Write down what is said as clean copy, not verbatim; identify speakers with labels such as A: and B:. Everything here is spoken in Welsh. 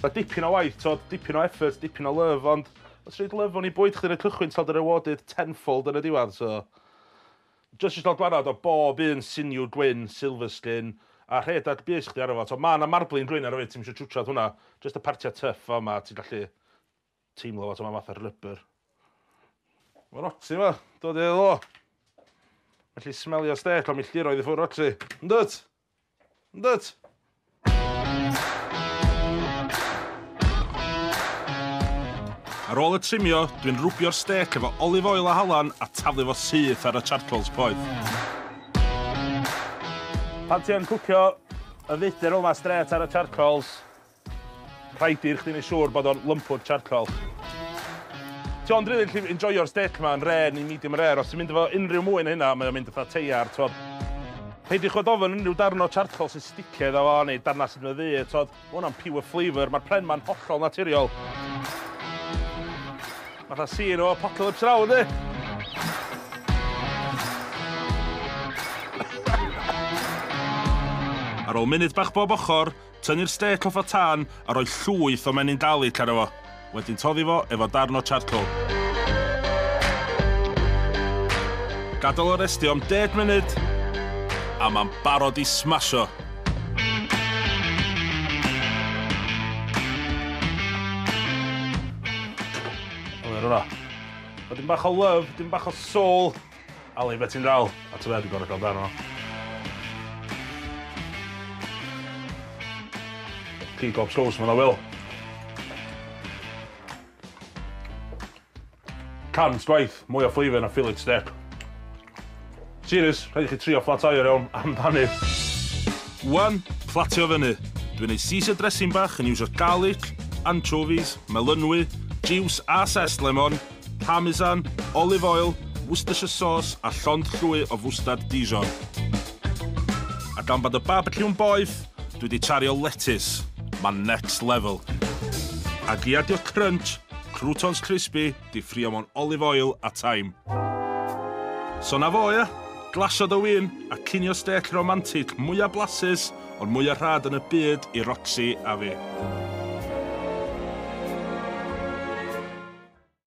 A: Mae dipyn o waith, dipyn o effort, dipyn o lyf, ond os rhaid lyf o'n i bwyd chdi'n y cychwyn tal dy'r awodydd tenfold yn y diwedd, so... Just eisiau gwanad o bob un siniw gwyn, silver skin, a rhedad bys chdi ar efo. So, mae yna marblin gwyn ar efo, ti'n eisiau trwtiodd hwnna. Just y partia tuff o yma, ti'n gallu teimlo fo, mae math ar rybr. Mae Roxy yma, dod i ddod o. Felly smelio Sdêc o milltiroedd i ffwrdd Roxy. Yndwt? Yndwt? Ar ôl y trimio, dwi'n rwbio'r Sdêc efo olive oil a halan a taflu fo syth ar y charcoals poeth. Pan ti yn cwcio y fydr yma stret ar y charcoals, rhaid i'r chdi'n ei siŵr bod o'n lumpwr charcoal. Ti ond rili'n enjoyo'r Sdêc yma yn rare neu medium rare, os ti'n mynd efo unrhyw mwy na hynna, mae'n mynd eitha teiar, twod. Peidiwch o ddofyn unrhyw darn o charcoal sy'n sticedd o neu darna sy'n mynd ddu, twod. Mae hwnna'n pure flavour, mae'r pren ma'n hollol naturiol. Fatha scene o Apocalypse Now, ynddi? Ar ôl munud bach bob ochr, tynnu'r Sdêc off o tân a rhoi llwyth o menyn dalic ar efo. Wedyn toddi fo efo darn o charcoal. Gadael o restio am 10 munud, a mae'n barod i smasho. Dim bach o love, dim bach o soul. Ali, beth ti'n dal? A ti'n wedi gorau gael dan o. Peacock sauce fyna, Will. Cant gwaith, mwy o flavour na fillet Sdêc. Serious, rhaid i chi trio flat iron iawn amdani. Wan, platio fyny. Dwi'n ei Caesar dressing bach yn iwsio garlic, anchovies, melynwy, juice a zest lemon, parmesan, olive oil, Worcestershire sauce a llond llwy o fwstard Dijon. A gan bod y barbecue'n boeth, dwi wedi chario lettuce. Ma'n next level. Ac i adio crunch, croutons crispy, di ffrio mewn olive oil a thyme. So na fo, ia? Glasio dy win a cinio Sdêc romantic mwyaf blasus, ond mwyaf rhad yn y byd i Roxy a fi.